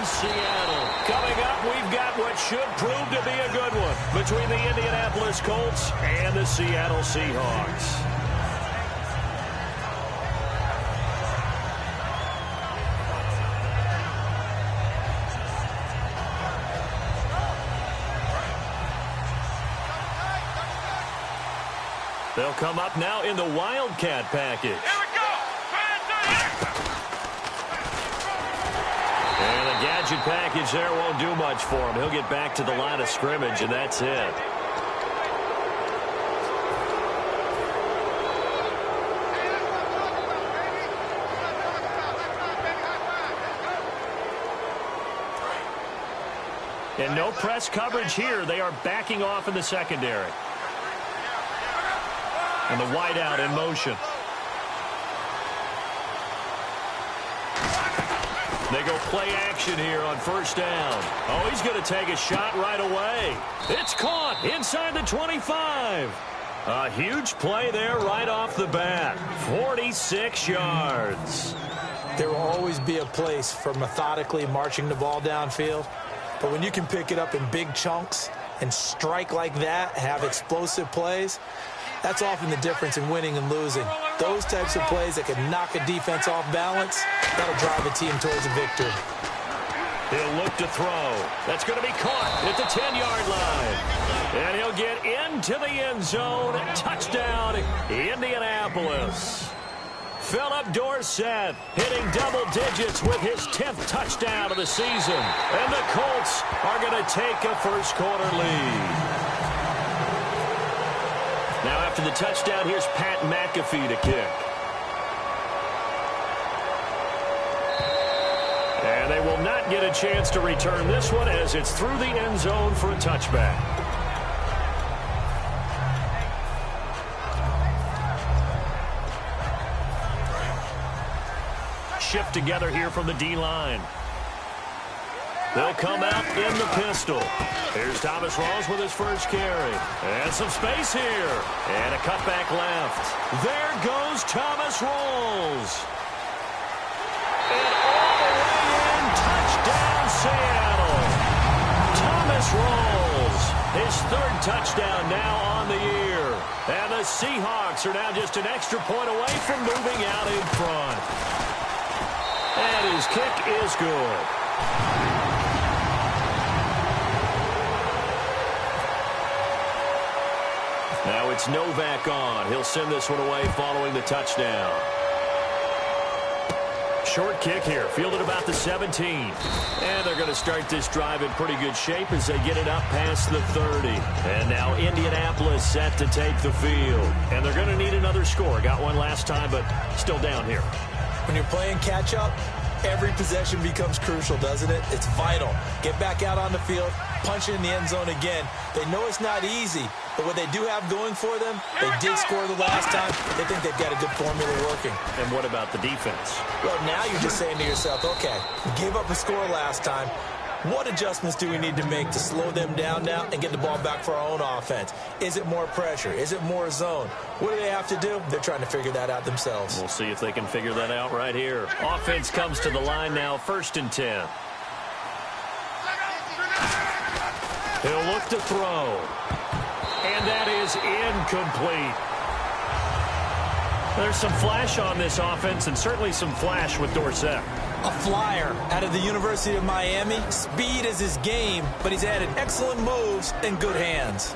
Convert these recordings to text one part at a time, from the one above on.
Seattle. Coming up, we've got what should prove to be a good one between the Indianapolis Colts and the Seattle Seahawks. They'll come up now in the Wildcat package. Here we go. And the gadget package there won't do much for him. He'll get back to the line of scrimmage, and that's it. And no press coverage here. They are backing off in the secondary. And the wideout in motion. They go play action here on first down. Oh, he's going to take a shot right away. It's caught inside the 25. A huge play there right off the bat. 46 yards. There will always be a place for methodically marching the ball downfield. But when you can pick it up in big chunks and strike like that, have explosive plays, that's often the difference in winning and losing. Those types of plays that can knock a defense off balance, that'll drive a team towards a victory. He'll look to throw. That's going to be caught at the 10-yard line. And he'll get into the end zone. Touchdown, Indianapolis. Philip Dorsett hitting double digits with his 10th touchdown of the season. And the Colts are going to take a first-quarter lead. Now after the touchdown, here's Pat McAfee to kick. And they will not get a chance to return this one as it's through the end zone for a touchback. Shift together here from the D-line. They'll come out in the pistol. Here's Thomas Rawls with his first carry. And some space here. And a cutback left. There goes Thomas Rawls. And all the way in, touchdown Seattle. Thomas Rawls, his third touchdown now on the year. And the Seahawks are now just an extra point away from moving out in front. And his kick is good. Now it's Novak on. He'll send this one away following the touchdown. Short kick here, fielded about the 17. And they're going to start this drive in pretty good shape as they get it up past the 30. And now Indianapolis set to take the field. And they're going to need another score. Got one last time, but still down here. When you're playing catch-up, every possession becomes crucial, doesn't it? It's vital. Get back out on the field, punch it in the end zone again. They know it's not easy, but what they do have going for them, they did score the last time. They think they've got a good formula working. And what about the defense? Well, now you're just saying to yourself, okay, we gave up a score last time. What adjustments do we need to make to slow them down now and get the ball back for our own offense? Is it more pressure? Is it more zone? What do they have to do? They're trying to figure that out themselves. We'll see if they can figure that out right here. Offense comes to the line now, 1st and 10. He'll look to throw. And that is incomplete. There's some flash on this offense and certainly some flash with Dorsett. A flyer out of the University of Miami. Speed is his game, but he's added excellent moves and good hands.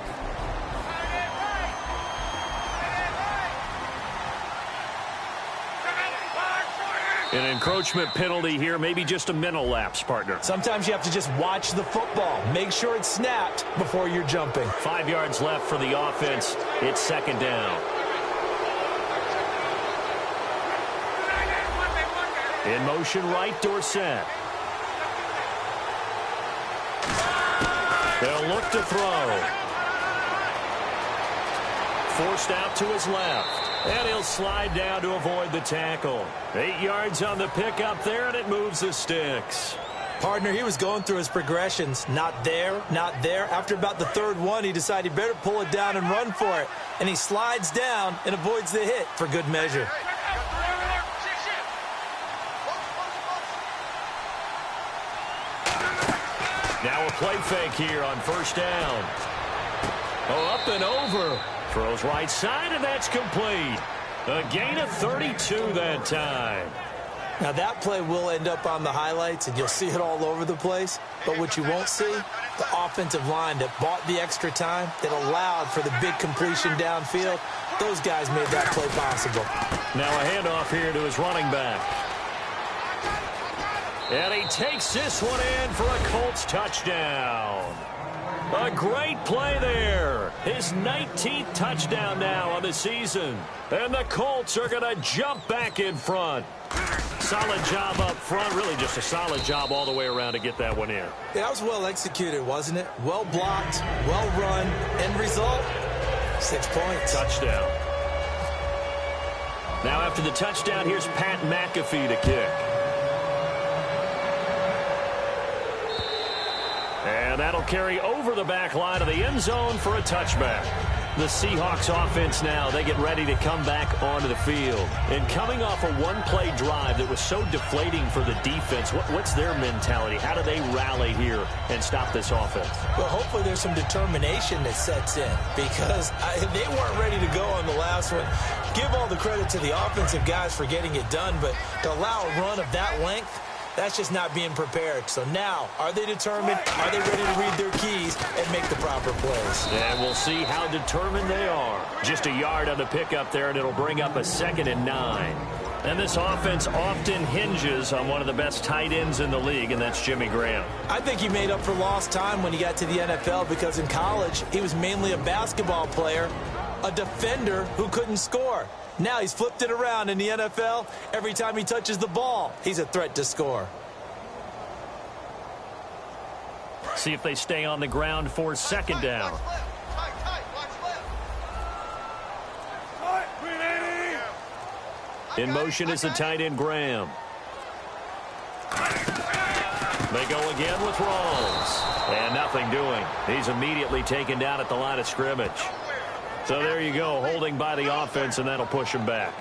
An encroachment penalty here, maybe just a mental lapse, partner. Sometimes you have to just watch the football. Make sure it's snapped before you're jumping. 5 yards left for the offense. It's 2nd down. In motion right, Dorsett. They'll look to throw. Forced out to his left. And he'll slide down to avoid the tackle. 8 yards on the pickup there, and it moves the sticks. Partner, he was going through his progressions. Not there, not there. After about the 3rd one, he decided he better pull it down and run for it. And he slides down and avoids the hit for good measure. Now a play fake here on first down. Oh, up and over. Throws right side, and that's complete. A gain of 32 that time. Now that play will end up on the highlights, and you'll see it all over the place. But what you won't see, the offensive line that bought the extra time, that allowed for the big completion downfield, those guys made that play possible. Now a handoff here to his running back. And he takes this one in for a Colts touchdown. A great play there. His 19th touchdown now on the season. And the Colts are going to jump back in front. Solid job up front. Really just a solid job all the way around to get that one in. Yeah, that was well executed, wasn't it? Well blocked, well run. End result, 6 points. Touchdown. Now after the touchdown, here's Pat McAfee to kick. And that'll carry over the back line of the end zone for a touchback. The Seahawks offense now, they get ready to come back onto the field. And coming off a one-play drive that was so deflating for the defense, what's their mentality? How do they rally here and stop this offense? Well, hopefully there's some determination that sets in, because they weren't ready to go on the last one. Give all the credit to the offensive guys for getting it done, but to allow a run of that length, that's just not being prepared. So now, are they determined? Are they ready to read their keys and make the proper plays? And we'll see how determined they are. Just a yard on the pickup there, and it'll bring up a 2nd and 9. And this offense often hinges on one of the best tight ends in the league, and that's Jimmy Graham. I think he made up for lost time when he got to the NFL, because in college, he was mainly a basketball player, a defender who couldn't score. Now he's flipped it around in the NFL. Every time he touches the ball, he's a threat to score. See if they stay on the ground for 2nd down. In motion is the tight end Graham. They go again with Rawls. And nothing doing. He's immediately taken down at the line of scrimmage. So there you go, holding by the offense, and that'll push him back.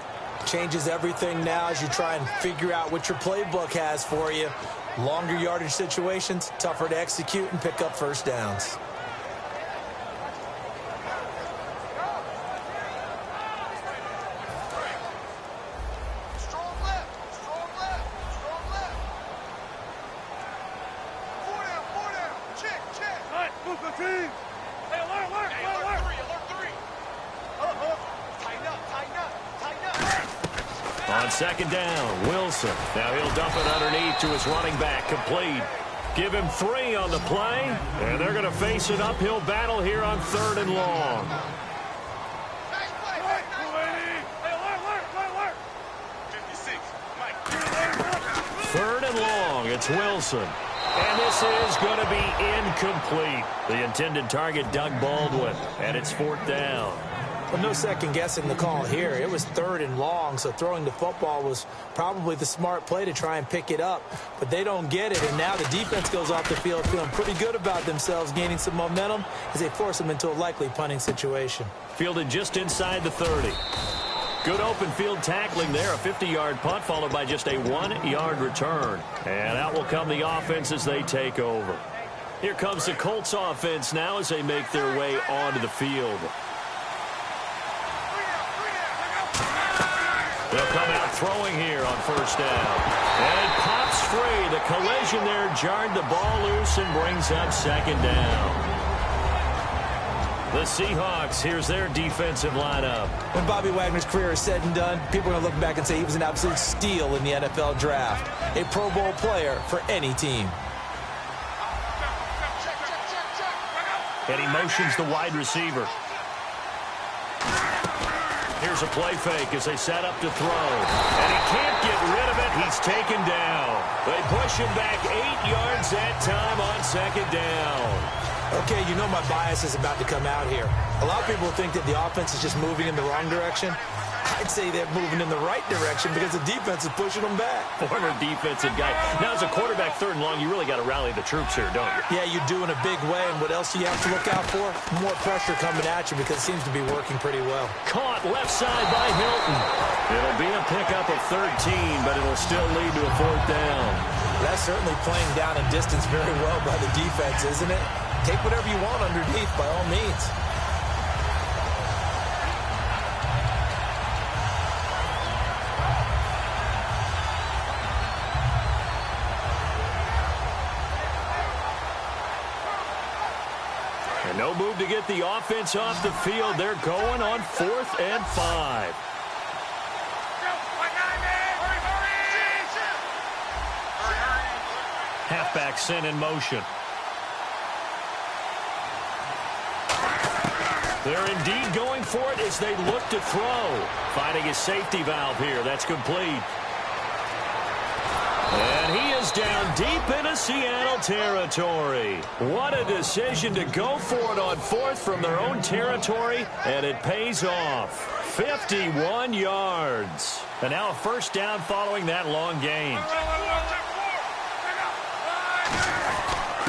Changes everything now as you try and figure out what your playbook has for you. Longer yardage situations, tougher to execute and pick up first downs. On 2nd down, Wilson. Now he'll dump it underneath to his running back, complete. Give him 3 on the play, and they're going to face an uphill battle here on 3rd and long. Third and long, it's Wilson. And this is going to be incomplete. The intended target, Doug Baldwin, and it's 4th down. Well, no second guessing the call here. It was 3rd and long, so throwing the football was probably the smart play to try and pick it up. But they don't get it, and now the defense goes off the field feeling pretty good about themselves, gaining some momentum as they force them into a likely punting situation. Fielded just inside the 30. Good open field tackling there. A 50-yard punt followed by just a 1-yard return. And out will come the offense as they take over. Here comes the Colts offense now as they make their way onto the field. They'll come out throwing here on 1st down. And it pops free. The collision there jarred the ball loose and brings up 2nd down. The Seahawks, here's their defensive lineup. When Bobby Wagner's career is said and done, people are going to look back and say he was an absolute steal in the NFL draft. A Pro Bowl player for any team. And he motions the wide receiver. Here's a play fake as they set up to throw. And he can't get rid of it. He's taken down. They push him back 8 yards that time on 2nd down. Okay, you know my bias is about to come out here. A lot of people think that the offense is just moving in the wrong direction. I'd say they're moving in the right direction because the defense is pushing them back. Former defensive guy. Now, as a quarterback 3rd and long, you really got to rally the troops here, don't you? Yeah, you do in a big way. And what else do you have to look out for? More pressure coming at you because it seems to be working pretty well. Caught left side by Hilton. It'll be a pickup of 13, but it'll still lead to a 4th down. That's certainly playing down and distance very well by the defense, isn't it? Take whatever you want underneath, by all means. And no move to get the offense off the field. They're going on 4th and 5. Halfback sent in motion. They're indeed going for it as they look to throw. Finding his safety valve here. That's complete. And he is down deep into Seattle territory. What a decision to go for it on 4th from their own territory, and it pays off. 51 yards. And now a first down following that long gain.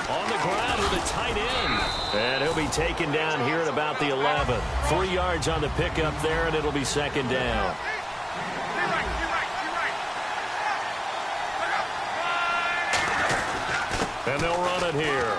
On the ground with a tight end. And he'll be taken down here at about the 11. 3 yards on the pickup there, and it'll be second down. And they'll run it here.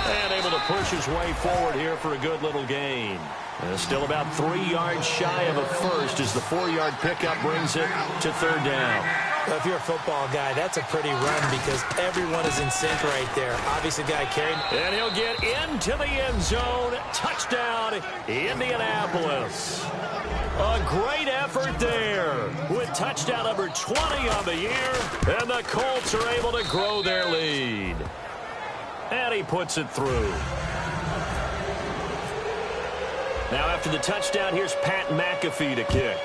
And able to push his way forward here for a good little gain. And still about 3 yards shy of a first as the 4-yard pickup brings it to third down. Well, if you're a football guy, that's a pretty run because everyone is in sync right there. Obviously, guy carried. And he'll get into the end zone. Touchdown, Indianapolis. A great effort there with touchdown number 20 on the year. And the Colts are able to grow their lead. And he puts it through. Now after the touchdown, here's Pat McAfee to kick.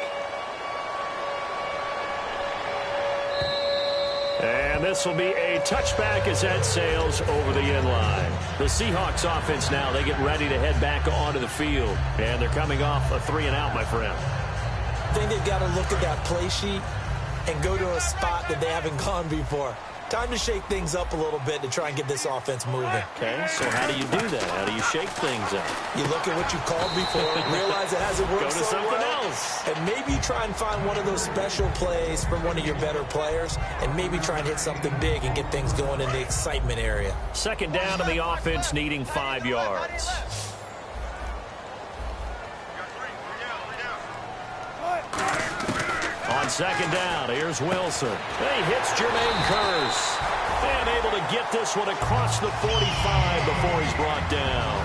And this will be a touchback as that sails over the end line. The Seahawks offense now, they get ready to head back onto the field. And they're coming off a 3 and out, my friend. I think they've got to look at that play sheet and go to a spot that they haven't gone before. Time to shake things up a little bit to try and get this offense moving. Okay, so how do you do that? How do you shake things up? You look at what you called before, realize it hasn't worked Go to so something well, else. and maybe try and find one of those special plays from one of your better players, and maybe try and hit something big and get things going in the excitement area. Second down to the offense needing 5 yards. On second down, here's Wilson. He hits Jermaine Kearse. And able to get this one across the 45 before he's brought down.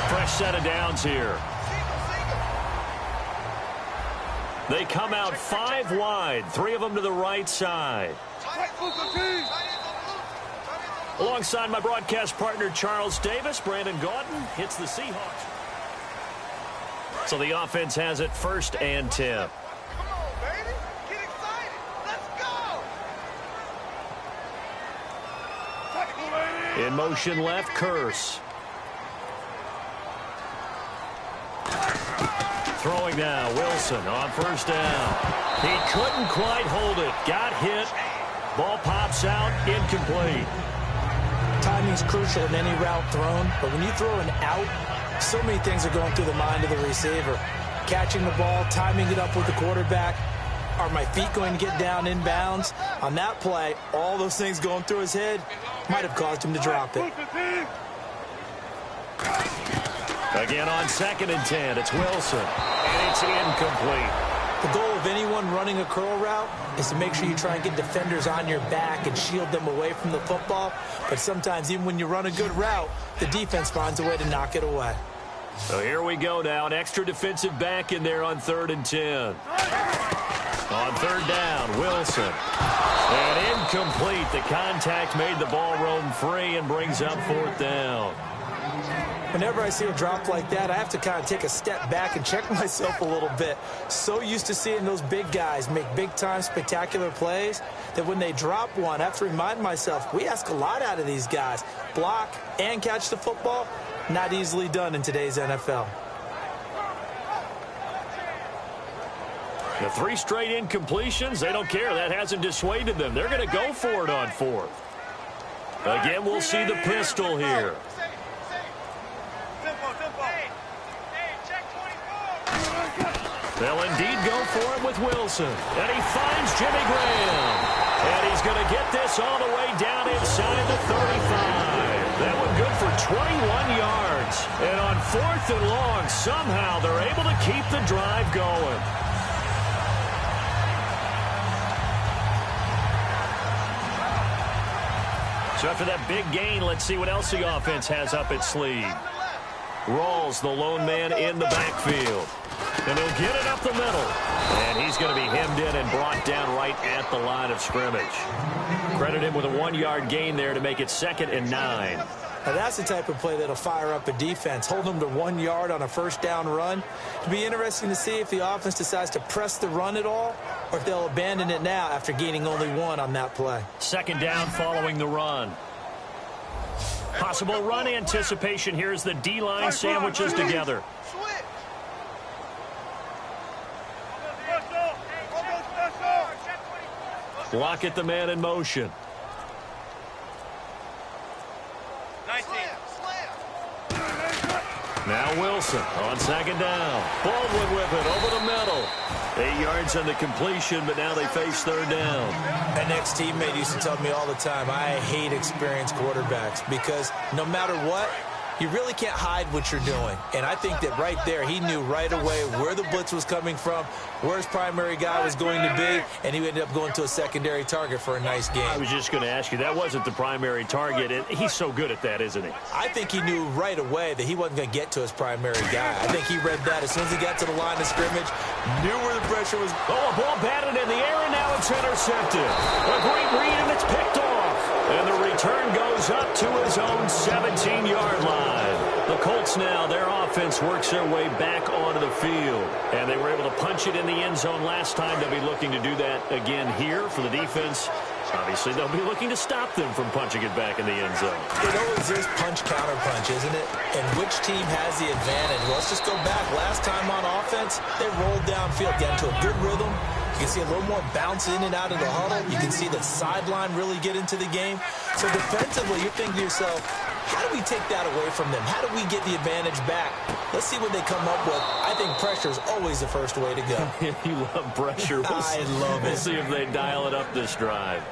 Fresh set of downs here. They come out 5 wide, 3 of them to the right side. Alongside my broadcast partner, Charles Davis, Brandon Gordon hits the Seahawks. So the offense has it 1st and 10. Come on, baby. Get excited. Let's go. In motion left, Kearse. Throwing now, Wilson on 1st down. He couldn't quite hold it. Got hit. Ball pops out, incomplete. Timing's crucial in any route thrown, but when you throw an out, so many things are going through the mind of the receiver. Catching the ball, timing it up with the quarterback. Are my feet going to get down in bounds? On that play, all those things going through his head might have caused him to drop it. Again on 2nd and 10, it's Wilson, and it's incomplete. The goal of anyone running a curl route is to make sure you try and get defenders on your back and shield them away from the football. But sometimes even when you run a good route, the defense finds a way to knock it away. So here we go now. An extra defensive back in there on 3rd and 10. On 3rd down, Wilson. And incomplete. The contact made the ball roam free and brings up 4th down. Whenever I see a drop like that, I have to kind of take a step back and check myself a little bit. So used to seeing those big guys make big-time spectacular plays that when they drop one, I have to remind myself, we ask a lot out of these guys. Block and catch the football, not easily done in today's NFL. The 3 straight incompletions, they don't care. That hasn't dissuaded them. They're going to go for it on 4th. Again, we'll see the pistol here. Hey, check 24. They'll indeed go for it with Wilson. And he finds Jimmy Graham. And he's going to get this all the way down inside the 35. That one good for 21 yards. And on 4th and long, somehow they're able to keep the drive going. So after that big gain, let's see what else the offense has up its sleeve. Rawls, the lone man in the backfield. And he'll get it up the middle. And he's going to be hemmed in and brought down right at the line of scrimmage. Credit him with a 1-yard gain there to make it 2nd and 9. Now that's the type of play that'll fire up a defense. Hold them to 1 yard on a first down run. It'll be interesting to see if the offense decides to press the run at all or if they'll abandon it now after gaining only 1 on that play. 2nd down following the run. Possible run anticipation here as the D-line sandwiches together. Lockett the man in motion. Now Wilson on 2nd down. Baldwin with it over the middle. 8 yards on the completion, but now they face 3rd down. An ex-teammate used to tell me all the time, I hate experienced quarterbacks because no matter what, you really can't hide what you're doing. And I think that right there, he knew right away where the blitz was coming from, where his primary guy was going to be, and he ended up going to a secondary target for a nice game. I was just going to ask you, that wasn't the primary target, and he's so good at that, isn't he? I think he knew right away that he wasn't going to get to his primary guy. I think he read that as soon as he got to the line of scrimmage, knew where the pressure was. Oh, a ball batted in the air, and now it's intercepted. A great read, and it's picked off. And the return goes up to his own 17-yard line. The Colts now, their offense works their way back onto the field. And they were able to punch it in the end zone last time. They'll be looking to do that again here for the defense. Obviously, they'll be looking to stop them from punching it back in the end zone. It always is punch-counter-punch, isn't it? And which team has the advantage? Well, let's just go back. Last time on offense, they rolled downfield, got into a good rhythm. You can see a little more bounce in and out of the huddle. You can see the sideline really get into the game. So defensively, you're thinking to yourself, how do we take that away from them? How do we get the advantage back? Let's see what they come up with. I think pressure is always the first way to go. You love pressure. I love it. We'll see if they dial it up this drive.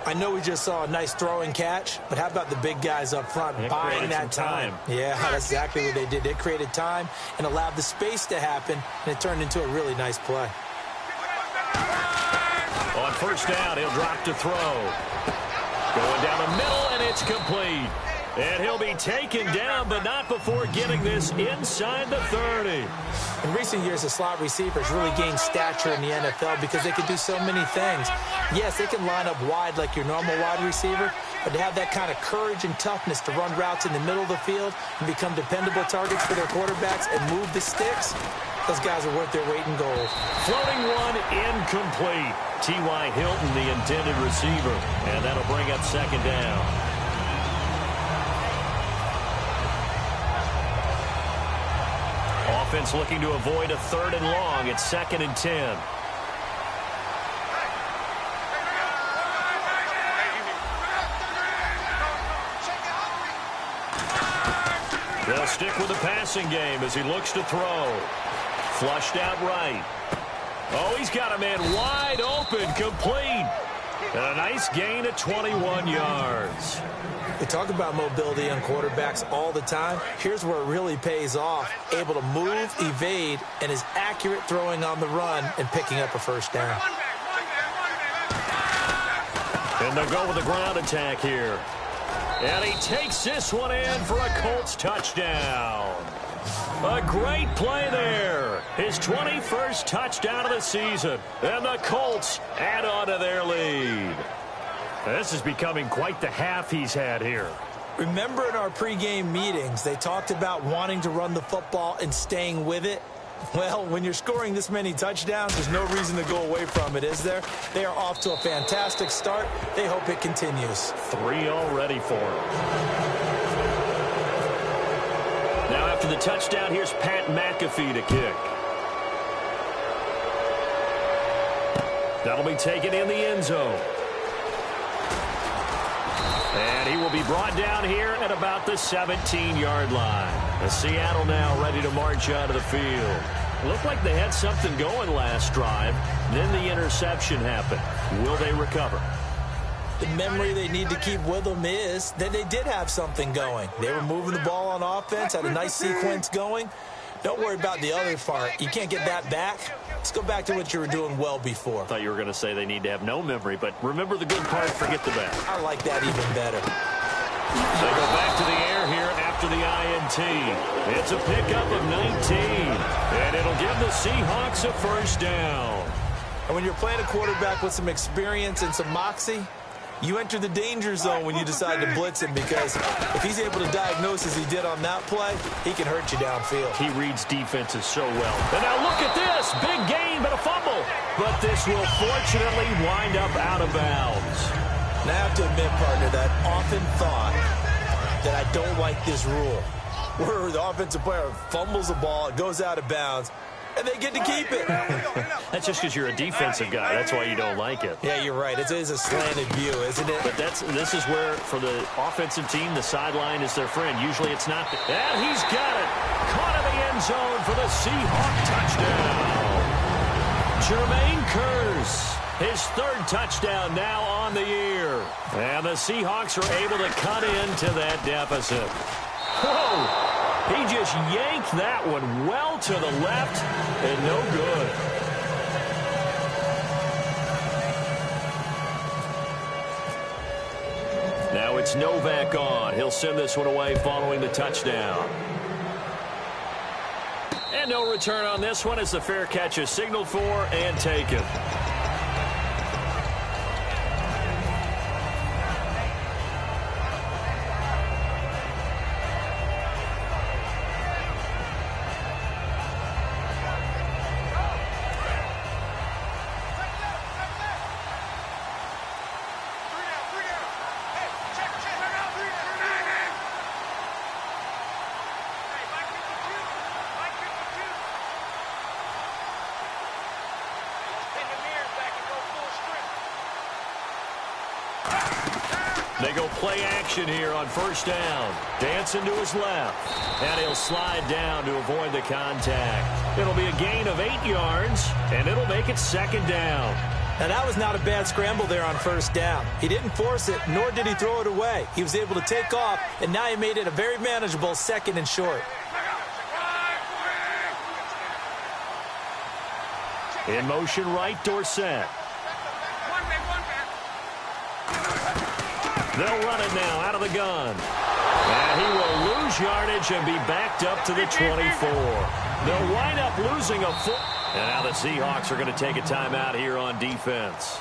I know we just saw a nice throwing catch, but how about the big guys up front buying that time? Yeah, that's exactly what they did. They created time and allowed the space to happen, and it turned into a really nice play. On 1st down, he'll drop to throw. Going down the middle, and it's complete. And he'll be taken down, but not before getting this inside the 30. In recent years, the slot receivers really gained stature in the NFL because they can do so many things. Yes, they can line up wide like your normal wide receiver, but to have that kind of courage and toughness to run routes in the middle of the field and become dependable targets for their quarterbacks and move the sticks, those guys are worth their weight in gold. Floating one, incomplete. T.Y. Hilton, the intended receiver, and that'll bring up 2nd down. Offense looking to avoid a 3rd and long. It's 2nd and 10. They'll stick with the passing game as he looks to throw. Flushed out right. Oh, he's got a man wide open, complete. And a nice gain of 21 yards. We talk about mobility on quarterbacks all the time. Here's where it really pays off. Able to move, evade, and is accurate throwing on the run and picking up a 1st down. And they'll go with the ground attack here. And he takes this one in for a Colts touchdown. A great play there. His 21st touchdown of the season. And the Colts add on to their lead. This is becoming quite the half he's had here. Remember in our pregame meetings, they talked about wanting to run the football and staying with it? Well, when you're scoring this many touchdowns, there's no reason to go away from it, is there? They are off to a fantastic start. They hope it continues. 3 already for him. Now after the touchdown, here's Pat McAfee to kick. That'll be taken in the end zone. And he will be brought down here at about the 17-yard line. As Seattle now ready to march out of the field. Looked like they had something going last drive. Then the interception happened. Will they recover? The memory they need to keep with them is that they did have something going. They were moving the ball on offense, had a nice sequence going. Don't worry about the other part. You can't get that back. Let's go back to what you were doing well before. I thought you were going to say they need to have no memory, but remember the good part, forget the bad. I like that even better. They go back to the air here after the INT. It's a pickup of 19, and it'll give the Seahawks a first down. And when you're playing a quarterback with some experience and some moxie, you enter the danger zone when you decide to blitz him, because if he's able to diagnose as he did on that play, he can hurt you downfield. He reads defenses so well. And now look at this. Big gain, but a fumble. But this will fortunately wind up out of bounds. And I have to admit, partner, that I often thought that I don't like this rule, where the offensive player fumbles the ball, it goes out of bounds, and they get to keep it. That's just because you're a defensive guy. That's why you don't like it. Yeah, you're right. It is a slanted view, isn't it? But this is where, for the offensive team, the sideline is their friend. Usually it's not. And he's got it. Caught in the end zone for the Seahawk touchdown. Jermaine Kearse, his third touchdown now on the year. And the Seahawks are able to cut into that deficit. Whoa! He just yanked that one well to the left, and no good. Now it's Novak on. He'll send this one away following the touchdown. And no return on this one as the fair catch is signaled for and taken. They go play action here on first down. Dancing to his left. And he'll slide down to avoid the contact. It'll be a gain of 8 yards, and it'll make it second down. Now, that was not a bad scramble there on first down. He didn't force it, nor did he throw it away. He was able to take off, and now he made it a very manageable second and short. In motion right, Dorsett. They'll run it now out of the gun. And he will lose yardage and be backed up to the 24. They'll wind up losing a foot. And now the Seahawks are going to take a timeout here on defense.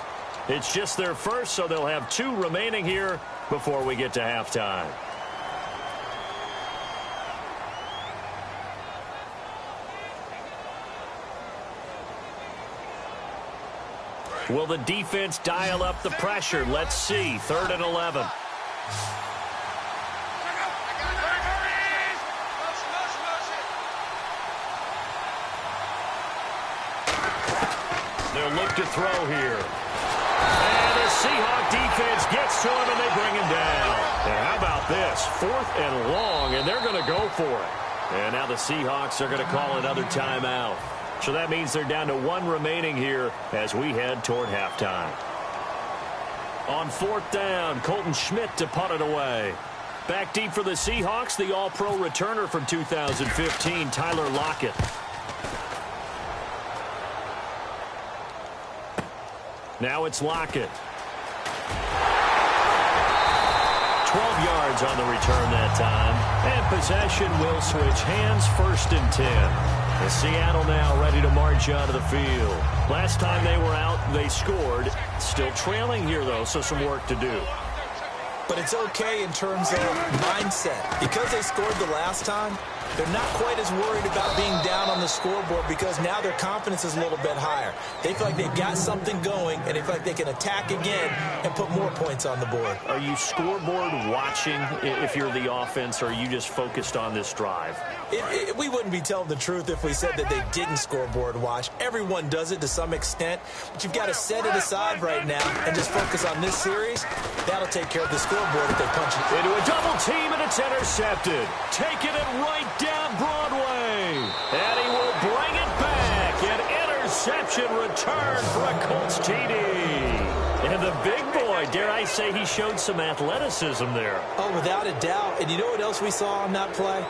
It's just their first, so they'll have 2 remaining here before we get to halftime. Will the defense dial up the pressure? Let's see. 3rd and 11. They'll look to throw here. And the Seahawk defense gets to him, and they bring him down. And how about this? 4th and long, and they're going to go for it. And now the Seahawks are going to call another timeout. So that means they're down to 1 remaining here as we head toward halftime. On 4th down, Colton Schmidt to punt it away. Back deep for the Seahawks, the All-Pro returner from 2015, Tyler Lockett. Now it's Lockett. 12 yards on the return that time. And possession will switch hands, 1st and 10. And Seattle now ready to march onto the field. Last time they were out, they scored. Still trailing here, though, so some work to do. But it's okay in terms of mindset. Because they scored the last time, they're not quite as worried about being down on the scoreboard because now their confidence is a little bit higher. They feel like they've got something going, and they feel like they can attack again and put more points on the board. Are you scoreboard watching if you're the offense, or are you just focused on this drive? We wouldn't be telling the truth if we said that they didn't scoreboard watch. Everyone does it to some extent, but you've got to set it aside right now and just focus on this series. That'll take care of the scoreboard if they punch it. Into a double team, and it's intercepted. Taking it right down Broadway. And he will bring it back. interception return for a Colts TD. And the big boy, dare I say, he showed some athleticism there. Oh, without a doubt. And you know what else we saw on that play?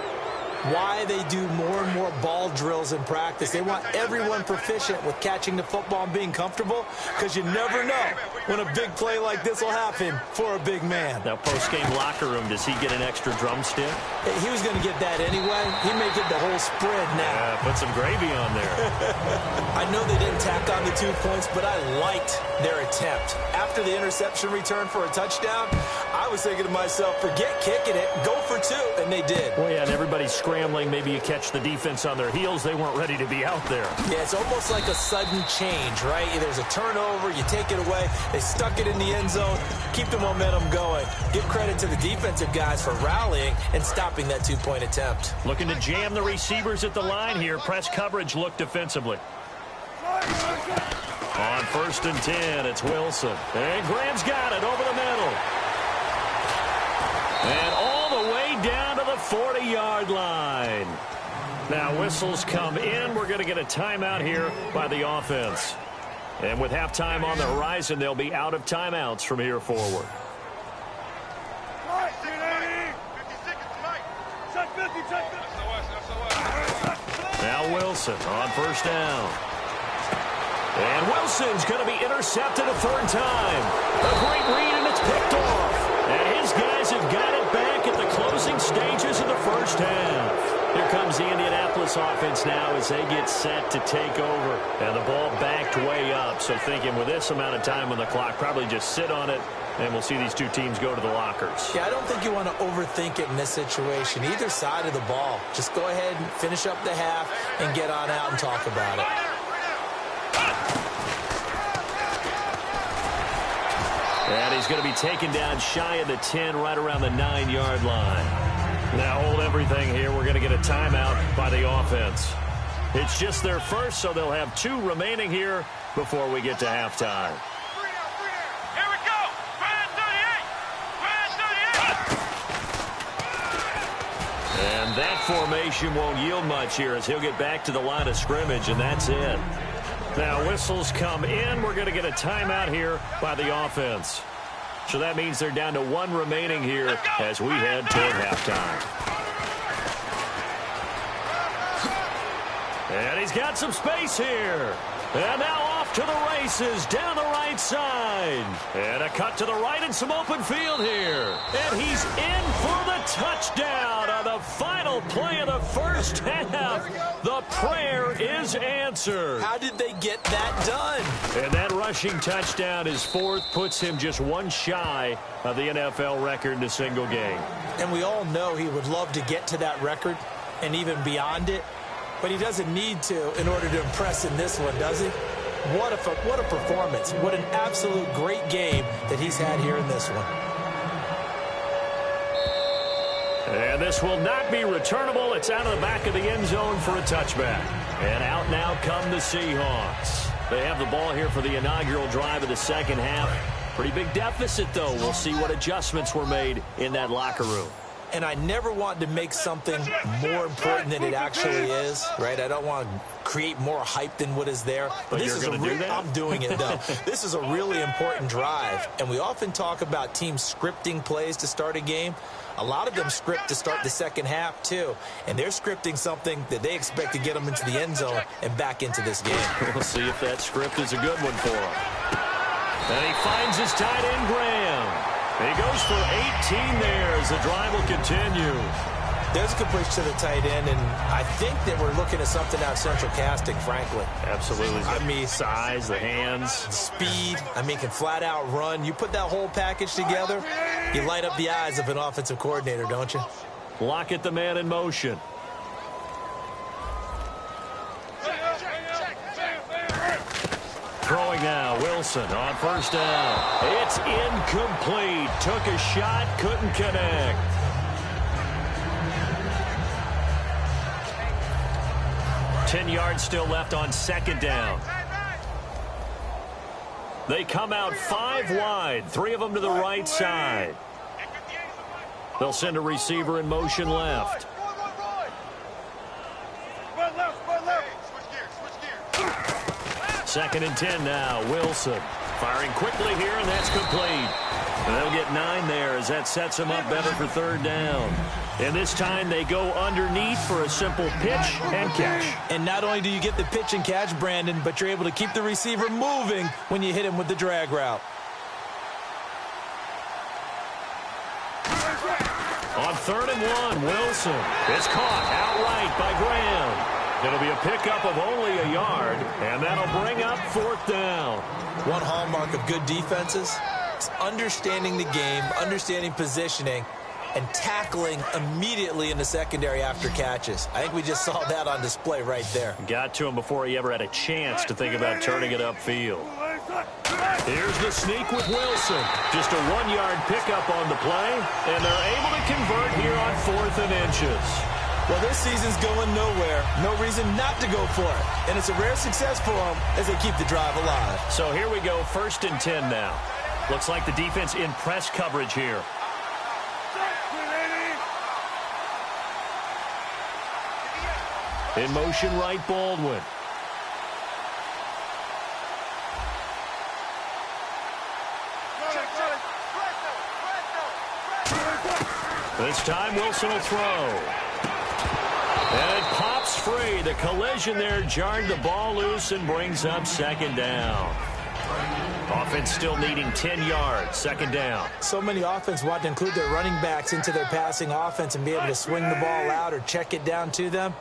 Why they do more and more ball drills in practice. They want everyone proficient with catching the football and being comfortable, because you never know when a big play like this will happen for a big man. Now, post-game locker room, does he get an extra drumstick? He was going to get that anyway. He may get the whole spread now. Yeah, put some gravy on there. I know they didn't tack on the 2 points, but I liked their attempt. After the interception return for a touchdown, I was thinking to myself, forget kicking it, go for 2, and they did. Well, yeah, and everybody's scrambling. Maybe you catch the defense on their heels. They weren't ready to be out there. Yeah, it's almost like a sudden change, right? There's a turnover, you take it away, they stuck it in the end zone, keep the momentum going. Give credit to the defensive guys for rallying and stopping that 2-point attempt. Looking to jam the receivers at the line here. Press coverage look defensively. On 1st and 10, it's Wilson. And Graham's got it over the middle. And all the way down to the 40-yard line. Now whistles come in. We're going to get a timeout here by the offense. And with halftime on the horizon, they'll be out of timeouts from here forward. Now Wilson on 1st down. And Wilson's going to be intercepted a 3rd time. A great read, and it's picked off. And his guys have got it back at the closing stages of the 1st half. Here comes the Indianapolis offense now as they get set to take over. And the ball backed way up. So thinking with this amount of time on the clock, probably just sit on it, and we'll see these 2 teams go to the lockers. Yeah, I don't think you want to overthink it in this situation. Either side of the ball. Just go ahead and finish up the half and get on out and talk about it. And he's going to be taken down shy of the 10, right around the 9-yard line. Now hold everything here. We're going to get a timeout by the offense. It's just their first, so they'll have 2 remaining here before we get to halftime. Here we go. Brand 38. And that formation won't yield much here as he'll get back to the line of scrimmage, and that's it. Now whistles come in. We're going to get a timeout here by the offense. So that means they're down to 1 remaining here as we head toward halftime. And he's got some space here. And now off to the races down the right side. And a cut to the right and some open field here. And he's in for the touchdown on the final play of the 1st half. The prayer is answered. How did they get that done? And that rushing touchdown is 4th, puts him just 1 shy of the NFL record in a single game. And we all know he would love to get to that record and even beyond it. But he doesn't need to in order to impress in this one, does he? What a performance. What an absolute great game that he's had here in this one. And this will not be returnable. It's out of the back of the end zone for a touchback. And out now come the Seahawks. They have the ball here for the inaugural drive of the 2nd half. Pretty big deficit, though. We'll see what adjustments were made in that locker room. And I never want to make something more important than it actually is, right? I don't want to create more hype than what is there. But this you're going to do that? I'm doing it, though. This is a really important drive. And we often talk about teams scripting plays to start a game. A lot of them script to start the 2nd half, too. And they're scripting something that they expect to get them into the end zone and back into this game. We'll see if that script is a good one for him. And he finds his tight end, Graham. He goes for 18 there as the drive will continue. There's a good push to the tight end, and I think that we're looking at something out of central casting, frankly. Absolutely. I mean, size, the hands. Speed, can flat out run. You put that whole package together, you light up the eyes of an offensive coordinator, don't you? Lockett the man in motion. Throwing now, Wilson on 1st down. It's incomplete. Took a shot, couldn't connect. Ten yards still left on 2nd down. They come out 5 wide, 3 of them to the right side. They'll send a receiver in motion left. 2nd and 10 now. Wilson firing quickly here, and that's complete. They'll get 9 there as that sets them up better for 3rd down. And this time they go underneath for a simple pitch and catch. And not only do you get the pitch and catch, Brandon, but you're able to keep the receiver moving when you hit him with the drag route. On 3rd and 1, Wilson. It's caught outright by Graham. It'll be a pickup of only a yard, and that'll bring up 4th down. One hallmark of good defenses is understanding the game, understanding positioning, and tackling immediately in the secondary after catches. I think we just saw that on display right there. Got to him before he ever had a chance to think about turning it upfield. Here's the sneak with Wilson. Just a 1-yard pickup on the play, and they're able to convert here on 4th and inches. Well, this season's going nowhere. No reason not to go for it. And it's a rare success for them as they keep the drive alive. So here we go, 1st and 10 now. Looks like the defense in press coverage here. In motion right, Baldwin. This time Wilson will throw. And it pops free. The collision there jarred the ball loose and brings up 2nd down. Offense still needing 10 yards. 2nd down. So many offense want to include their running backs into their passing offense and be able to swing the ball out or check it down to them.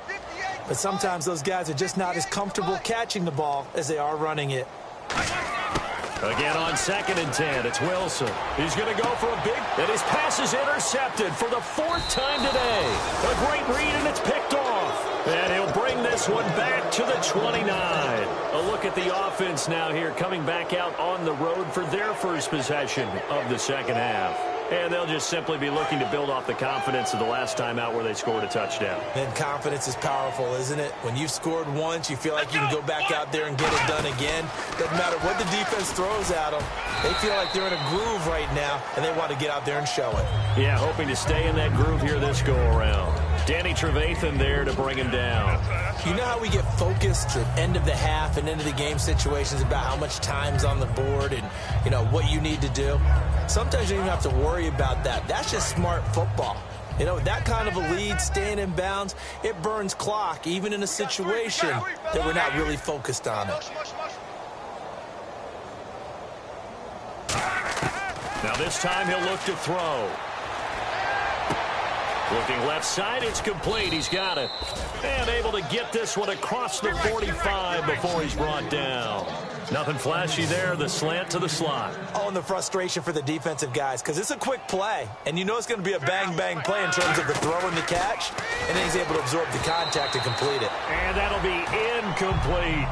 But sometimes those guys are just not as comfortable catching the ball as they are running it. Again on 2nd and 10, it's Wilson. He's going to go for a big, and his pass is intercepted for the 4th time today. A great read, and it's picked off. And he'll bring this one back to the 29. A look at the offense now here, coming back out on the road for their first possession of the 2nd half. And they'll just simply be looking to build off the confidence of the last time out where they scored a touchdown. And confidence is powerful, isn't it? When you've scored once, you feel like you can go back out there and get it done again. Doesn't matter what the defense throws at them. They feel like they're in a groove right now, and they want to get out there and show it. Yeah, hoping to stay in that groove here this go-around. Danny Trevathan there to bring him down. You know how we get focused at end of the half and end of the game situations about how much time's on the board and, you know, what you need to do? Sometimes you don't even have to worry about that. That's just smart football. You know, that kind of a lead, staying in bounds, it burns clock, even in a situation that we're not really focused on it. Now this time he'll look to throw. Looking left side, it's complete. He's got it. And able to get this one across the 45 before he's brought down. Nothing flashy there, the slant to the slot. Oh, and the frustration for the defensive guys, because it's a quick play. And you know it's going to be a bang-bang play in terms of the throw and the catch. And then he's able to absorb the contact and complete it. And that'll be incomplete.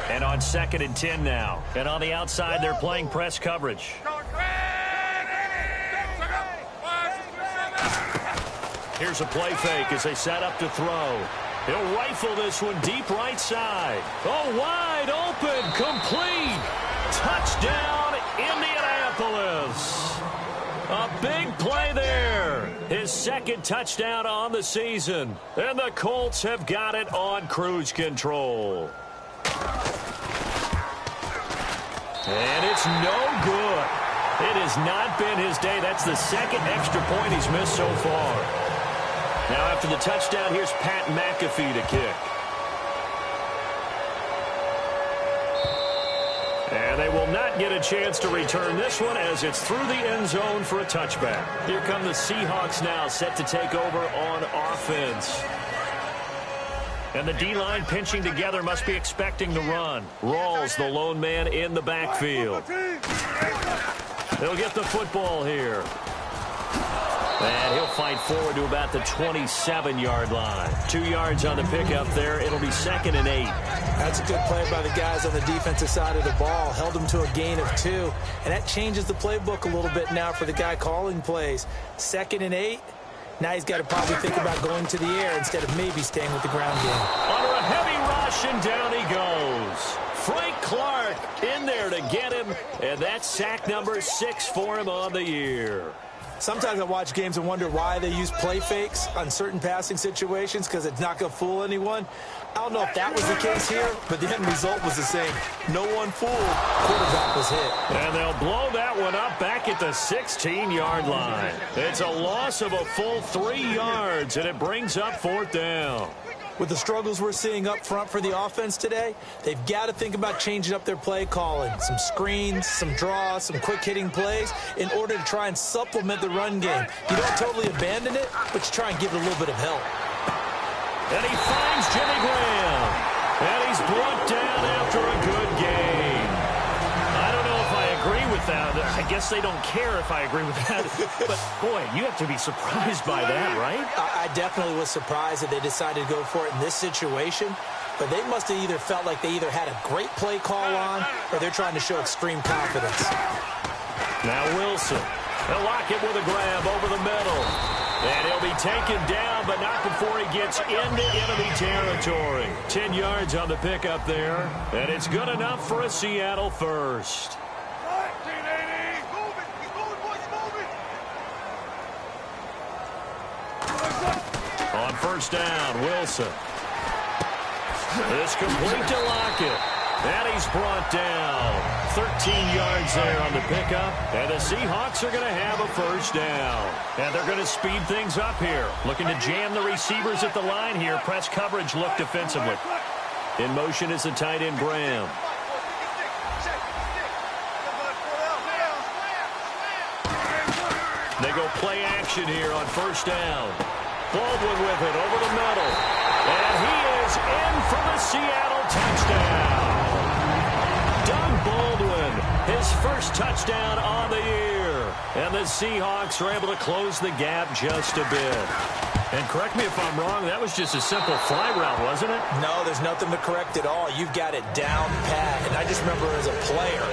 And on 2nd and 10 now. And on the outside, they're playing press coverage. Here's a play fake as they set up to throw. He'll rifle this one deep right side. Oh, wide open, complete. Touchdown, Indianapolis. A big play there. His 2nd touchdown on the season. And the Colts have got it on cruise control. And it's no good. It has not been his day. That's the 2nd extra point he's missed so far. Now after the touchdown, here's Pat McAfee to kick. And they will not get a chance to return this one as it's through the end zone for a touchback. Here come the Seahawks now set to take over on offense. And the D-line pinching together must be expecting the run. Rawls, the lone man in the backfield. He'll get the football here. And he'll fight forward to about the 27-yard line. 2 yards on the pickup there. It'll be 2nd and 8. That's a good play by the guys on the defensive side of the ball. Held them to a gain of 2. And that changes the playbook a little bit now for the guy calling plays. 2nd and 8. Now he's got to probably think about going to the air instead of maybe staying with the ground game. Under a heavy rush, and down he goes. goes. Frank Clark in there to get him, and that's sack number 6 for him on the year. Sometimes I watch games and wonder why they use play fakes on certain passing situations, because it's not going to fool anyone. I don't know if that was the case here, but the end result was the same. No one fooled. Quarterback was hit. And they'll blow that one up back at the 16-yard line. It's a loss of a full 3 yards, and it brings up 4th down. With the struggles we're seeing up front for the offense today, they've got to think about changing up their play calling. Some screens, some draws, some quick-hitting plays in order to try and supplement the run game. You don't totally abandon it, but you try and give it a little bit of help. And he finds Jimmy Graham. And he's brought down after a good game. I don't know if I agree with that. I guess they don't care if I agree with that. But, boy, you have to be surprised by that, right? I definitely was surprised that they decided to go for it in this situation. But they must have either felt like they either had a great play call on or they're trying to show extreme confidence. Now Wilson. They'll lock it with a grab over the middle. And he'll be taken down, but not before he gets into enemy territory. 10 yards on the pickup there. And it's good enough for a Seattle first. On first down, Wilson. It's complete to Lockett. And he's brought down. 13 yards there on the pickup. And the Seahawks are going to have a first down. And they're going to speed things up here. Looking to jam the receivers at the line here. Press coverage look defensively. In motion is the tight end, Graham. They go play action here on first down. Baldwin with it over the middle. And he is in for the Seattle touchdown. Doug Baldwin, his first touchdown on the year. And the Seahawks are able to close the gap just a bit. And correct me if I'm wrong, that was just a simple fly route, wasn't it? No, there's nothing to correct at all. You've got it down pat. And I just remember as a player,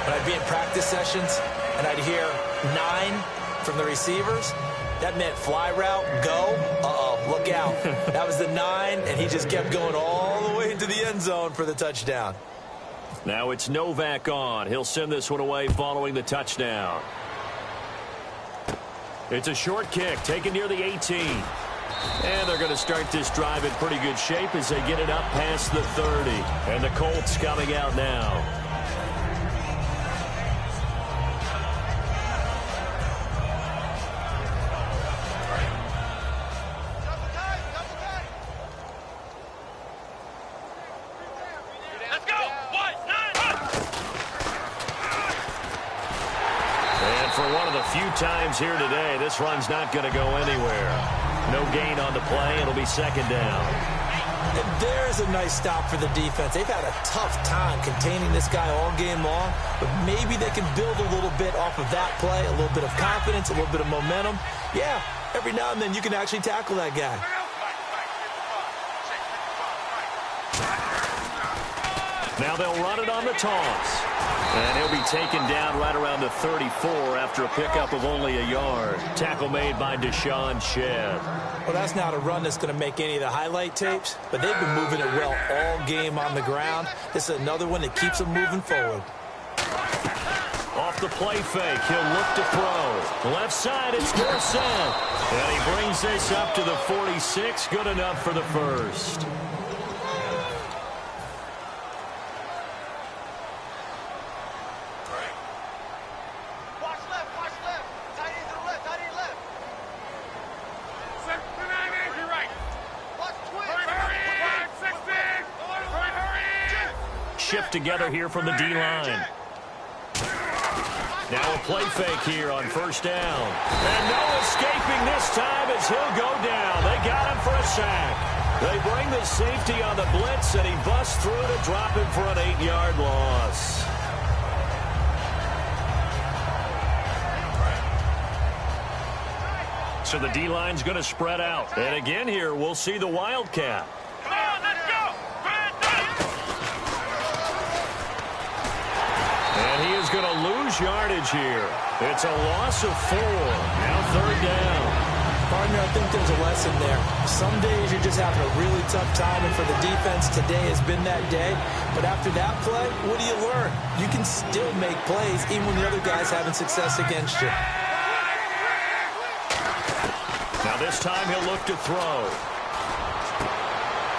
when I'd be in practice sessions and I'd hear 9 from the receivers, that meant fly route, go, look out. That was the 9, and he just kept going all the way into the end zone for the touchdown. Now it's Novak on. He'll send this one away following the touchdown. It's a short kick taken near the 18. And they're going to start this drive in pretty good shape as they get it up past the 30. And the Colts coming out now. Times here today, this run's not going to go anywhere. No gain on the play. It'll be second down. And there's a nice stop for the defense. They've had a tough time containing this guy all game long, but maybe they can build a little bit off of that play, a little bit of confidence, a little bit of momentum. Yeah, every now and then you can actually tackle that guy. Now they'll run it on the toss. And he'll be taken down right around the 34 after a pickup of only a yard. Tackle made by Deshaun Shedd. Well, that's not a run that's going to make any of the highlight tapes, but they've been moving it well all game on the ground. This is another one that keeps them moving forward. Off the play fake, he'll look to throw. Left side, it's Dorsett. And he brings this up to the 46. Good enough for the first. Shift together here from the D-line. Now a play fake here on first down. And no escaping this time as he'll go down. They got him for a sack. They bring the safety on the blitz, and he busts through to drop him for an 8-yard loss. So the D-line's going to spread out. And again here, we'll see the Wildcat. Come on, let's go! And he is going to lose yardage here. It's a loss of 4. Now third down. All Partner, I think there's a lesson there. Some days you're just having a really tough time, and for the defense, today has been that day. But after that play, what do you learn? You can still make plays even when the other guy's having success against you. Now this time he'll look to throw.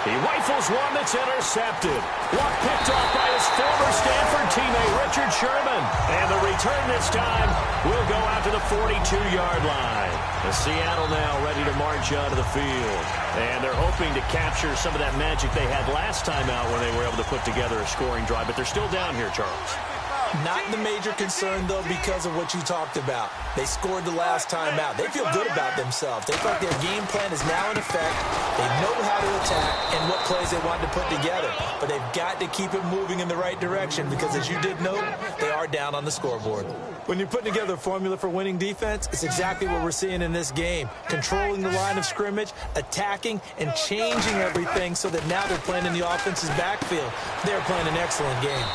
He rifles one that's intercepted. Luck picked off by his former Stanford teammate, Richard Sherman. And the return this time will go out to the 42-yard line. The Seattle now ready to march out of the field. And they're hoping to capture some of that magic they had last time out when they were able to put together a scoring drive. But they're still down here, Charles. Not the major concern, though, because of what you talked about. They scored the last time out. They feel good about themselves. They feel like their game plan is now in effect. They know how to attack and what plays they want to put together. But they've got to keep it moving in the right direction because, as you did note, they are down on the scoreboard. When you're putting together a formula for winning defense, it's exactly what we're seeing in this game. Controlling the line of scrimmage, attacking, and changing everything so that now they're playing in the offense's backfield. They're playing an excellent game.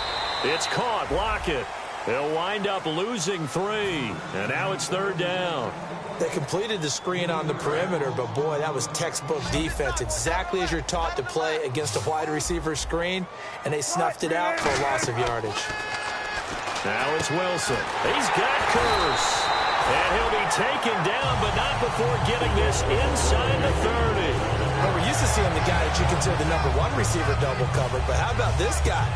It's caught. Lockett. They'll wind up losing 3. And now it's 3rd down. They completed the screen on the perimeter, but, boy, that was textbook defense. Exactly as you're taught to play against a wide receiver screen, and they snuffed it out for a loss of yardage. Now it's Wilson. He's got Curse. And he'll be taken down, but not before getting this inside the 30. Well, we're used to seeing the guy that you consider the #1 receiver double covered, but how about this guy?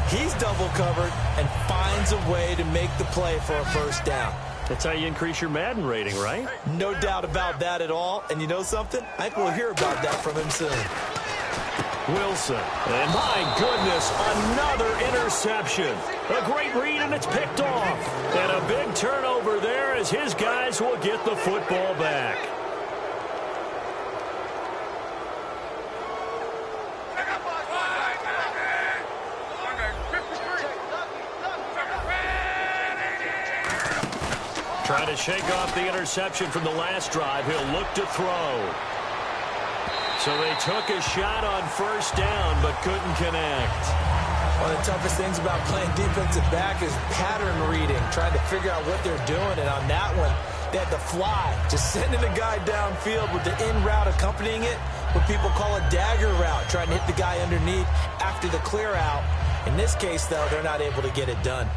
He's double covered and finds a way to make the play for a first down. That's how you increase your Madden rating, right? No doubt about that at all. And you know something? I think we'll hear about that from him soon. Wilson. And my goodness, another interception. A great read, and it's picked off. And a big turnover there as his guys will get the football back. Trying to shake off the interception from the last drive. He'll look to throw. So they took a shot on first down, but couldn't connect. One of the toughest things about playing defensive back is pattern reading, trying to figure out what they're doing. And on that one, they had to fly, just sending the guy downfield with the in route accompanying it, what people call a dagger route, trying to hit the guy underneath after the clear out. In this case, though, they're not able to get it done.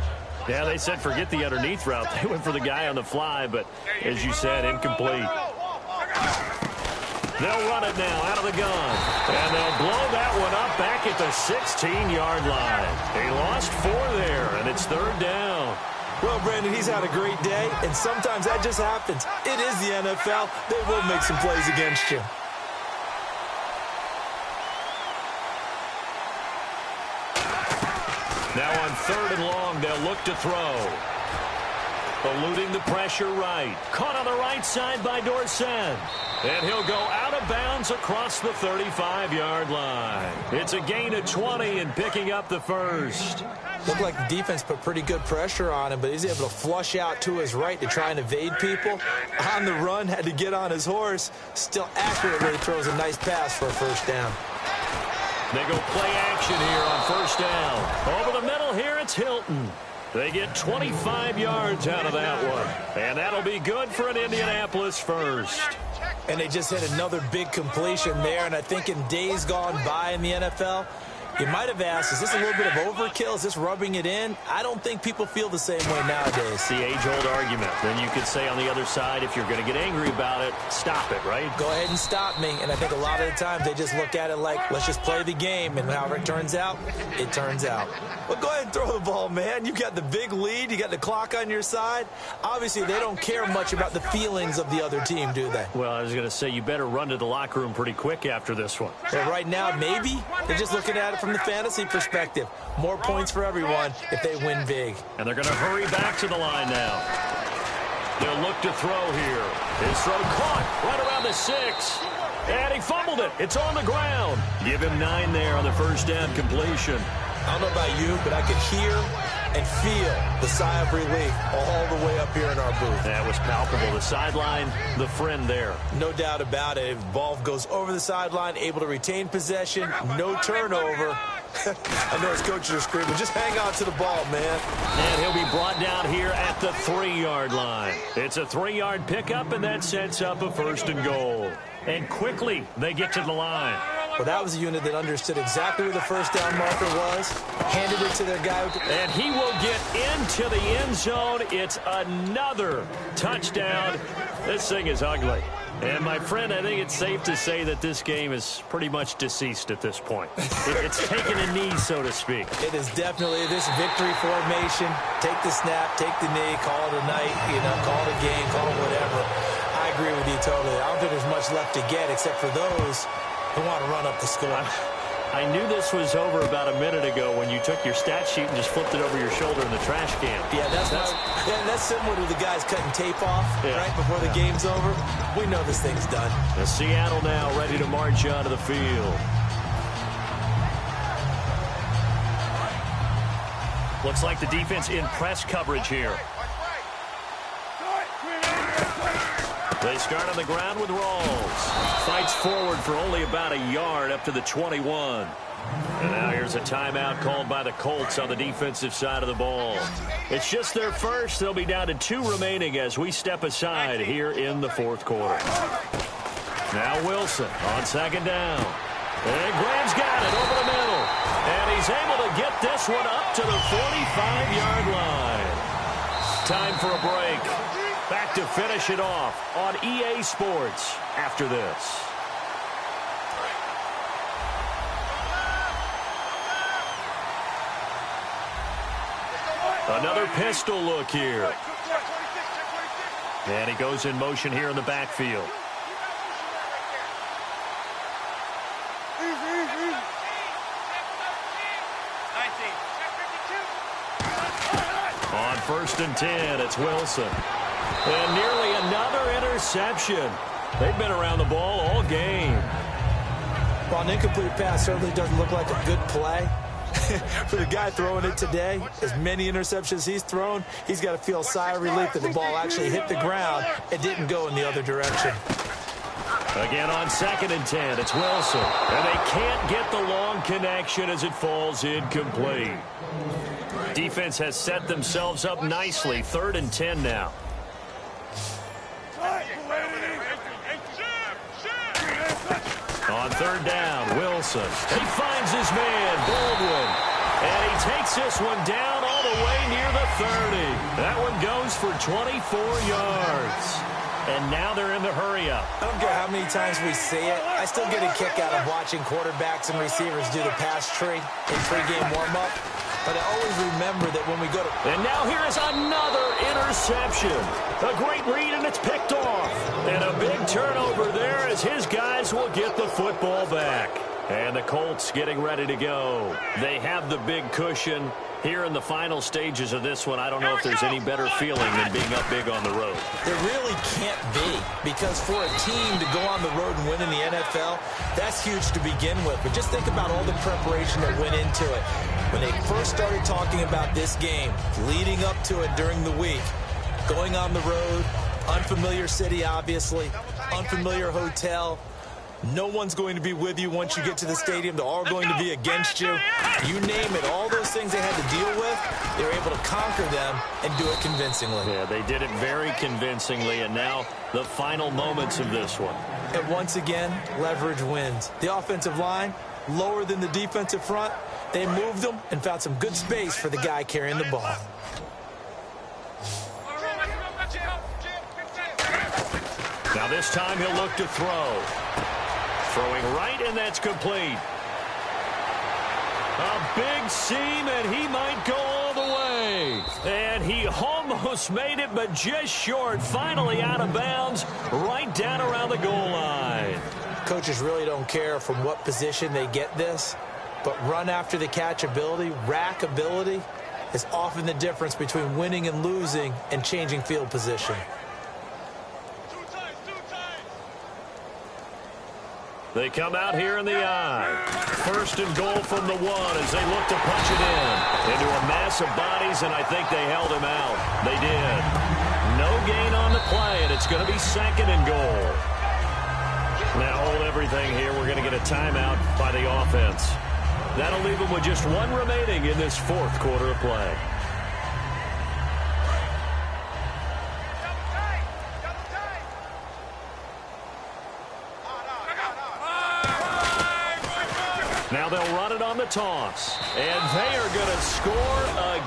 Yeah, they said forget the underneath route. They went for the guy on the fly, but as you said, incomplete. They'll run it now out of the gun. And they'll blow that one up back at the 16-yard line. They lost 4 there, and it's 3rd down. Well, Brandon, he's had a great day, and sometimes that just happens. It is the NFL. They will make some plays against you. Now on 3rd and long, they'll look to throw. Eluding the pressure right. Caught on the right side by Dorsett. And he'll go out of bounds across the 35-yard line. It's a gain of 20 and picking up the first. Looked like the defense put pretty good pressure on him, but he's able to flush out to his right to try and evade people. On the run, had to get on his horse. Still accurately throws a nice pass for a first down. They go play action here on first down. Over the middle here, it's Hilton. They get 25 yards out of that one. And that'll be good for an Indianapolis first. And they just hit another big completion there. And I think in days gone by in the NFL, you might have asked, is this a little bit of overkill? Is this rubbing it in? I don't think people feel the same way nowadays. The age-old argument. Then you could say on the other side, if you're going to get angry about it, stop it, right? Go ahead and stop me. And I think a lot of the times they just look at it like, let's just play the game. And however it turns out, it turns out. Well, go ahead and throw the ball, man. You got the big lead. You got the clock on your side. Obviously, they don't care much about the feelings of the other team, do they? Well, I was going to say, you better run to the locker room pretty quick after this one. Well, right now, maybe. They're just looking at it from the fantasy perspective. More points for everyone if they win big. And they're going to hurry back to the line now. They'll look to throw here. His throw caught right around the 6. And he fumbled it. It's on the ground. Give him 9 there on the first down completion. I don't know about you, but I could hear and feel the sigh of relief all the way up here in our booth. That was palpable. The sideline, the friend there. No doubt about it. If the ball goes over the sideline, able to retain possession, no turnover. I know his coaches are screaming, just hang on to the ball, man. And he'll be brought down here at the 3-yard line. It's a 3-yard pickup, and that sets up a 1st and goal. And quickly, they get to the line. Well, that was a unit that understood exactly where the first down marker was, handed it to their guy. And he will get into the end zone. It's another touchdown. This thing is ugly. And, my friend, I think it's safe to say that this game is pretty much deceased at this point. It's taken a knee, so to speak. It is definitely this victory formation. Take the snap, take the knee, call it a night, call it a game, call it whatever. I agree with you totally. I don't think there's much left to get except for those who want to run up the score. I knew this was over about a minute ago when you took your stat sheet and just flipped it over your shoulder in the trash can. Yeah, that's similar to the guys cutting tape off right before the game's over. We know this thing's done. The Seattle now ready to march onto the field. Looks like the defense in press coverage here. They start on the ground with Rawls. Fights forward for only about a yard up to the 21. And now here's a timeout called by the Colts on the defensive side of the ball. It's just their first. They'll be down to 2 remaining as we step aside here in the 4th quarter. Now Wilson on 2nd down. And Graham's got it over the middle. And he's able to get this one up to the 45-yard line. Time for a break. Back to finish it off on EA Sports after this. Another pistol look here. And he goes in motion here in the backfield. On 1st and 10, it's Wilson. And nearly another interception. They've been around the ball all game. Well, an incomplete pass certainly doesn't look like a good play. For the guy throwing it today, as many interceptions he's thrown, he's got to feel a sigh of relief that the ball actually hit the ground and didn't go in the other direction. Again on 2nd and 10, it's Wilson. And they can't get the long connection as it falls incomplete. Defense has set themselves up nicely. 3rd and 10 now. On 3rd down, Wilson. He finds his man, Baldwin. And he takes this one down all the way near the 30. That one goes for 24 yards. And now they're in the hurry-up. I don't care how many times we see it. I still get a kick out of watching quarterbacks and receivers do the pass tree in pregame warm-up. But I always remember that when we go to... And now here is another interception. A great read, and it's picked off. And a big turnover there as his guys will get the football back. And the Colts getting ready to go. They have the big cushion. Here in the final stages of this one, I don't know if there's any better feeling than being up big on the road. There really can't be, because for a team to go on the road and win in the NFL, that's huge to begin with. But just think about all the preparation that went into it. When they first started talking about this game, leading up to it during the week, going on the road, unfamiliar city, obviously, unfamiliar hotel. No one's going to be with you once you get to the stadium. They're all going to be against you. You name it, all those things they had to deal with, they were able to conquer them and do it convincingly. Yeah, they did it very convincingly, and now the final moments of this one. And once again, leverage wins. The offensive line, lower than the defensive front. They moved them and found some good space for the guy carrying the ball. Now this time he'll look to throw. Throwing right, and that's complete. A big seam, and he might go all the way. And he almost made it, but just short. Finally out of bounds, right down around the goal line. Coaches really don't care from what position they get this, but run after the catch ability, rack ability, is often the difference between winning and losing and changing field position. They come out here in the I. 1st and goal from the 1 as they look to punch it in into a mass of bodies, and I think they held him out. They did. No gain on the play, and it's going to be 2nd and goal. Now hold everything here. We're going to get a timeout by the offense. That'll leave them with just one remaining in this fourth quarter of play. Now they'll run it on the toss. And they are going to score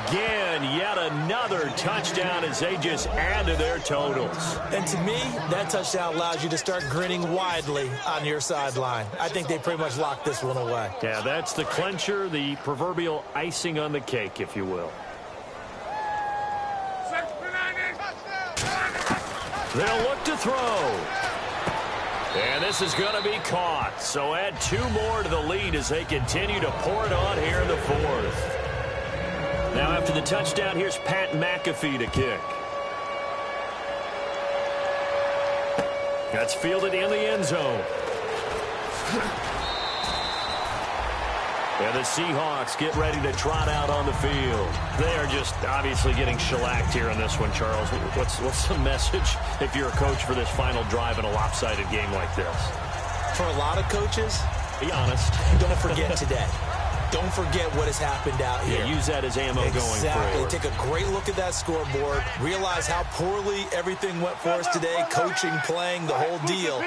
again. Yet another touchdown as they just add to their totals. And to me, that touchdown allows you to start grinning widely on your sideline. I think they pretty much locked this one away. Yeah, that's the clincher, the proverbial icing on the cake, if you will. They'll look to throw. And this is going to be caught. So add 2 more to the lead as they continue to pour it on here in the fourth. Now after the touchdown, here's Pat McAfee to kick. That's fielded in the end zone. And the Seahawks get ready to trot out on the field. They are just obviously getting shellacked here in this one, Charles. What's the message if you're a coach for this final drive in a lopsided game like this? For a lot of coaches, be honest. Don't forget today. Don't forget what has happened out here. Yeah, use that as ammo going forward. Take a great look at that scoreboard. Realize how poorly everything went for us today. Coaching, playing, the whole deal.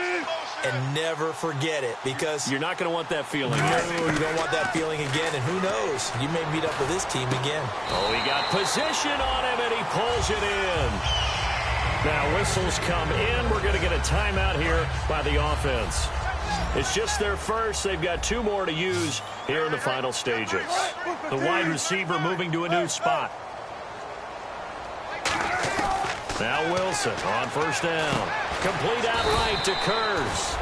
And never forget it, because you're not going to want that feeling. No, you don't want that feeling again. And who knows? You may meet up with this team again. Oh, he got position on him, and he pulls it in. Now whistles come in. We're going to get a timeout here by the offense. It's just their first. They've got 2 more to use here in the final stages. The wide receiver moving to a new spot. Now Wilson on first down. Complete outright to Kurz.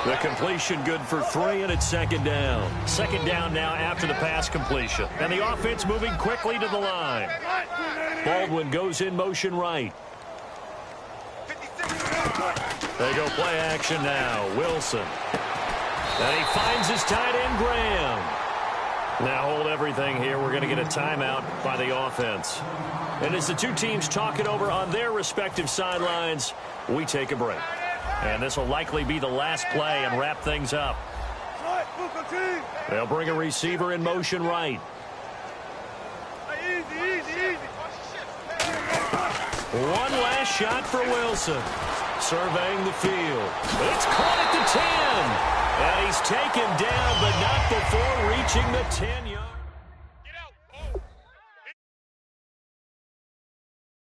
The completion good for 3, and it's second down. Second down now after the pass completion. And the offense moving quickly to the line. Baldwin goes in motion right. They go play action now. Wilson. And he finds his tight end, Graham. Now hold everything here. We're going to get a timeout by the offense. And as the 2 teams talk it over on their respective sidelines, we take a break. And this will likely be the last play and wrap things up. They'll bring a receiver in motion right. One last shot for Wilson. Surveying the field. It's caught at the 10. And he's taken down, but not before reaching the 10-yard.